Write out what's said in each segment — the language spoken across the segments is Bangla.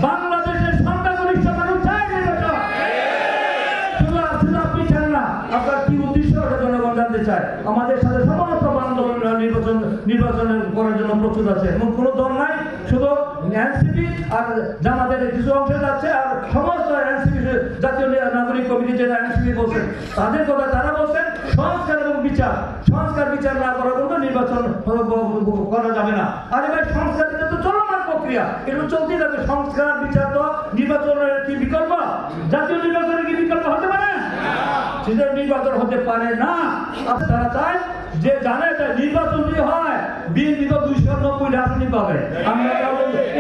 বাংলাদেশের সংখ্যাগরিষ্ঠ মানুষ চায় নির্বাচন। শুধু আপনি চান না, আপনার কি উদ্দেশ্য ওটা জনগণ জানতে চায়। আমাদের সাথে সমস্ত বান্ধব নির্বাচন করার জন্য প্রস্তুত আছে, এবং কোনো দল নাই, শুধু এনসিপি আর জামাতের কিছু অংশ যাচ্ছে, আর সমস্ত এনসিপি জাতীয় নাগরিক কমিটি যেটা এনসিপি বলছেন তাদের কথা তারা বলছেন সংস্কার এবং বিচার। সংস্কার বিচার না করা পর্যন্ত নির্বাচন করা যাবে না। আর এবার সংস্কার তো চলমান প্রক্রিয়া, এটা চলতেই থাকবে। সংস্কার বিচার তো নির্বাচনের কি বিকল্প? জাতীয় নির্বাচনের কি বিকল্প হতে পারে? সেটা নির্বাচন হতে পারে না। তারা চায় যে জানে যে নির্বাচন যদি হয় বিএনপি তো 290 আসনই পাবে। আমরা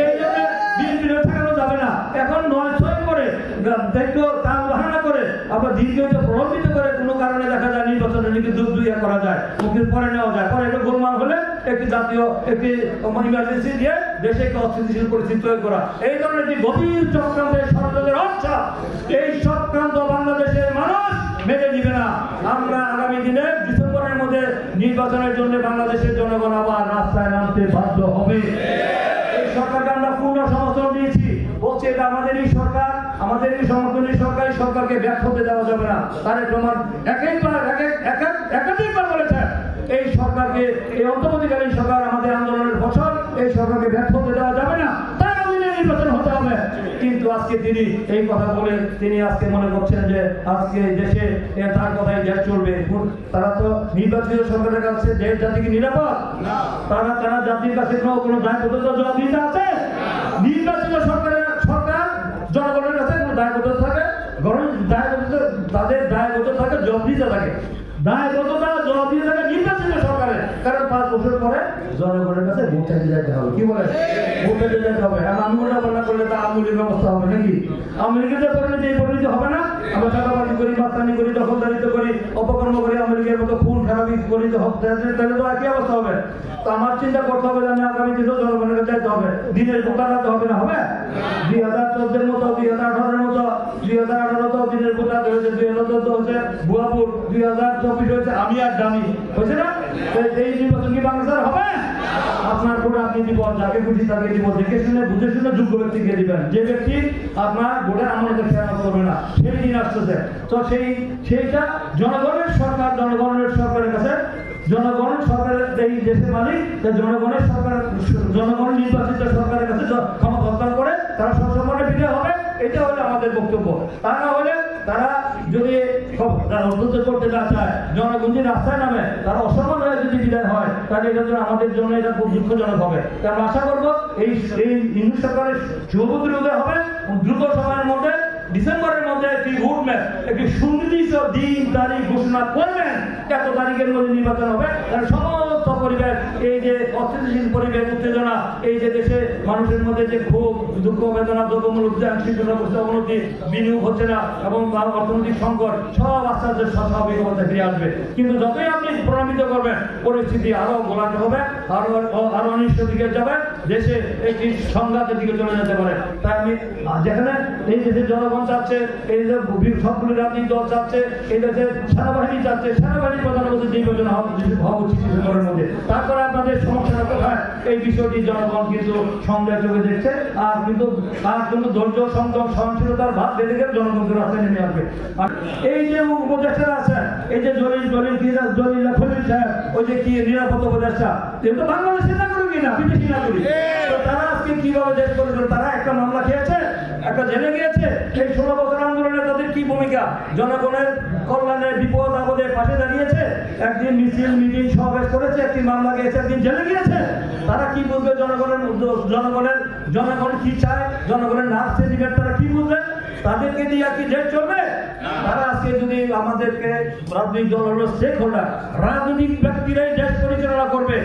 এই জন্য বিএনপি ঠেকানো যাবে না। এখন 9-6 করে দেখো তার বাহানা করে আবার দীর্ঘ প্রভাবিত করে কোনো কারণে দেখা যায় নির্বাচনে নাকি দুইয়া করা যায়, মুখের পরে নেওয়া যায়, পরে এটা গোলমাল হলে একটি জাতীয় একটি ইমার্জেন্সি দিয়ে দেশে একটি অস্থিতিশীল পরিস্থিতি তৈরি করা, এই ধরনের যে গভীর চক্রান্তের ষড়যন্ত্রের অংশ, এই চক্রান্ত বাংলাদেশের মানুষ মেনে নিবে না। আমরা আগামী দিনে ডিসেম্বরের মধ্যে নির্বাচনের জন্য বাংলাদেশের জনগণ আবার রাস্তায় নামতে বাধ্য হবে। এই সরকারকে আমরা পূর্ণ সমর্থন দিয়েছি, বলছি এটা আমাদেরই সরকার, আমাদেরই সমর্থনের সরকার, এই সরকারকে ব্যর্থ হতে দেওয়া যাবে না। তারেক রহমান একাধিকবার বলেছেন এই সরকারকে, এই অন্তর্বর্তীকালীন সরকার আমাদের আন্দোলনের ফসল, এই সরকারকে ব্যর্থ হতে দেওয়া যাবে না, তার অধীনে নির্বাচন হতে হবে। কিন্তু আজকে তিনি এই কথা বলে তিনি আজকে মনে করছেন যে আজকে দেশে তার কথাই দেশ চলবে। তারা তো নির্বাচিত সরকারের কাছে দেশ জাতি কি নিরাপদ? তারা জাতির কাছে কোনো দায়বদ্ধতা জবাবদিহিতা আছে? নির্বাচিত সরকার জনগণের কাছে কোনো দায়বদ্ধতা থাকে? তাদের দায়বদ্ধতা থাকে, জবাবদিহিতা থাকে, দায়বদ্ধতা জবাবদিহিতা থাকে নির্বাচিত সরকারের। কারণ 5 বছর পরে জনগণের কাছে ভোট চাইতে যেতে হবে। কি বলে? ভোট চাইতে যেতে হবে। আর আমূলটা বন্যা করলে তা আমূলের ব্যবস্থা হবে নাকি? আমেরিকাতে পরিণতি এই পরিণতি হবে না। আমরা চাঁদাবাজি করি, মাস্তানি করি, দখলদারিত্ব করি, অপকর্ম করি, আমেরিকার মতো খুন খারাপি করি, তাহলে তো একই অবস্থা হবে। তো আমার চিন্তা করতে হবে যে আমি আগামী দিনেও জনগণের কাছে যেতে হবে, দিনের ভোটার রাখতে হবে না? হবে 2014-এর মতো, 2018-এর মতো, 2018 তো দিনের ভোটার হয়েছে, 2014 হচ্ছে ভুয়াপুর, 2024 হয়েছে আমি আর দামি, হয়েছে না? এই নির্বাচন কি বাংলাদেশের হবে? আপনার ভোট আপনি দিব, যাকে খুশি তাকে দিব, দেখে শুনে বুঝে শুনে যোগ্য ব্যক্তিকে দিবেন। যে ব্যক্তি আপনার ভোটের আমাদের খেয়াল করবে না, সেই দিন আসতেছে। তো সেইটা জনগণের সরকার, জনগণের সরকারের কাছে, জনগণ সরকারের এই দেশের মালিক, জনগণের সরকার, জনগণ নির্বাচিত সরকারের কাছে ক্ষমতা হস্তান্তর করে তারা সবসময় বিদায় হবে। এটা হলো আমাদের বক্তব্য। তা না হলে তারা যদি অন্তত করতে না চায়, জনগণ যদি রাস্তায় নামে, তারা অসম্মান হয়ে যদি বিদায় হয়, তাহলে এটা জন্য আমাদের জন্য এটা খুব দুঃখজনক হবে। আমরা আশা করবো এই ইংলিশ সরকারের শুভবুদ্ধির উদয় হবে, দ্রুত সময়ের মধ্যে ডিসেম্বরের মধ্যে একটি রুটম্যাপ, একটি সুনির্দিষ্ট দিন তারিখ ঘোষণা করবেন, এত তারিখের মধ্যে নির্বাচন হবে। কারণ সমস্ত পরিবেশ, এই যে অস্থিতিশীল পরিবেশ, উত্তেজনা, এই যে দেশে মানুষের মধ্যে যে ক্ষোভ, দুঃখ, বেদনা, দ্রব্যমূল্য অবনতি, বিনিয়োগ হচ্ছে না এবং অর্থনৈতিক সংকট, সব আস্তে আস্তে স্বাভাবিক অবস্থায় ফিরে আসবে। কিন্তু যতই আপনি প্রভাবিত করবেন, পরিস্থিতি আরো গোলাটে হবে, আরো অনিষ্ট দিকে যাবে, দেশে একটি সংঘাতের দিকে চলে যেতে পারে। তাই আমি যেখানে এই দেশের জনগণ চাচ্ছে, এই যে সবগুলি রাজনৈতিক দল চাচ্ছে, এই দেশের সেনাবাহিনী চাচ্ছে, সেনাবাহিনীর প্রধান বলছে নির্বাচন হওয়া উচিত ডিসেম্বরের মধ্যে। তারপরে আপনাদের সমস্যাটা কোথায়, এই বিষয়টি জনগণ কিন্তু সন্দেহ চোখে দেখছে। আর কিন্তু তার জন্য ধৈর্য, সংযম, সহনশীলতার ভাব বেড়ে গেলে জনগণকে রাস্তায় নেমে আসবে। আর এই যে উপদেষ্টারা আছে, এই যে জলিল খলিল সাহেব, ওই যে কি নিরাপত্তা উপদেষ্টা, কিন্তু বাংলাদেশের নাগরিক না, বিদেশি নাগরিক। তো তারা আজকে কিভাবে দেশ করেছিল? তারা একটা মামলা খেয়েছে, একটা জেলে গিয়েছে। এই 16 বছর আন্দোলনে তাদের কি ভূমিকা? জনগণের কল্যাণের বিপদ আপদে পাশে দাঁড়িয়েছে, একদিন মিছিল মিটিং সমাবেশ করেছে, একটি মামলা গিয়েছে, একদিন জেলে গিয়েছে। তারা কি বুঝবে জনগণ কি চায়, জনগণের নাচ সেন্টিমেন্ট তারা কি বুঝবে? তাদেরকে দিয়ে কি দেশ চলবে? তারা আজকে যদি আমাদেরকে রাজনৈতিক দল হলো স্টেক হোল্ডার, রাজনৈতিক ব্যক্তিরাই দেশ পরিচালনা করবে।